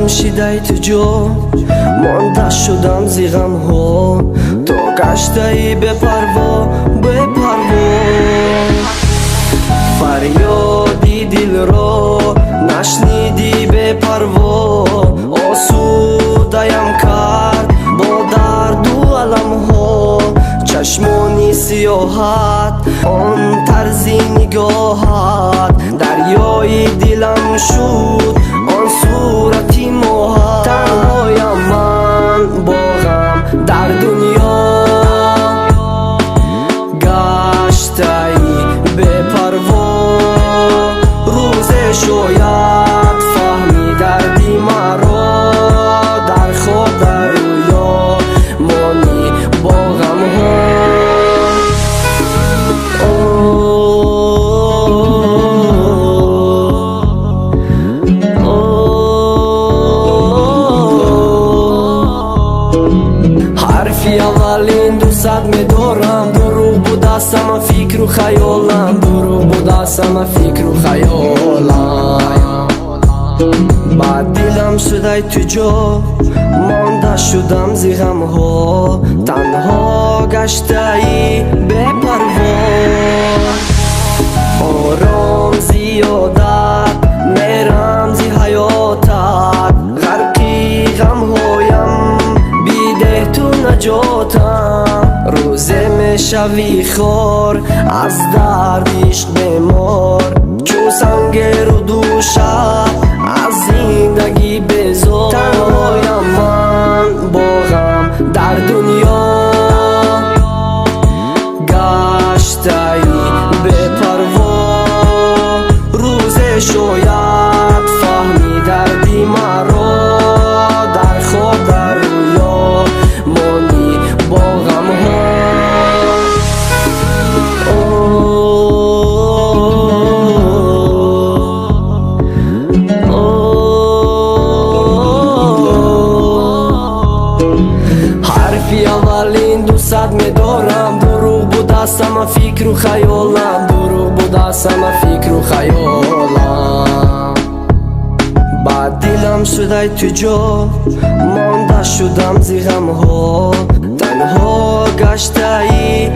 نوشیدی تو جا مانده شدم زی غم ها تو گشتی به پروا فریادی دل را نشنیدی به پروا آسوده‌ام کرد با درد و علم ها چشمانی سیاحت آن طرزی نگاهت دریای دلم شد آن صورتی ماهت تنهایم من با غم در دنیا گشتی به پروا روز شاید فهمی دردی مرا در خواب در رویا مانی با غم ها حرفی اولین دوست می‌دارم دروغ بود از همه فکر و خیالم دروغ بود از همه فکر و خیالم بعد دلم شده تو جا مانده شدم زی غم ها تنها گشتی به پروا آرام زیادت میرم زی حیاتت غرقی غم هایم بیده تو نجاتم روزه میشوی خار از درد عشق بیمار چون سنگر و دوشت از زندگی بیزار تنهایم من با غم در دنیا گشتی به پروا روز شاید فهمی دردی مرا در خواب در رویا مانی با غم ها حرفی اولین دوست می‌دارم دروغ بود از همه فکر و خیالم دروغ بود از همه فکر و خیالم بعد دلم شده تو جا مانده شدم زی غم ها تنها گشتی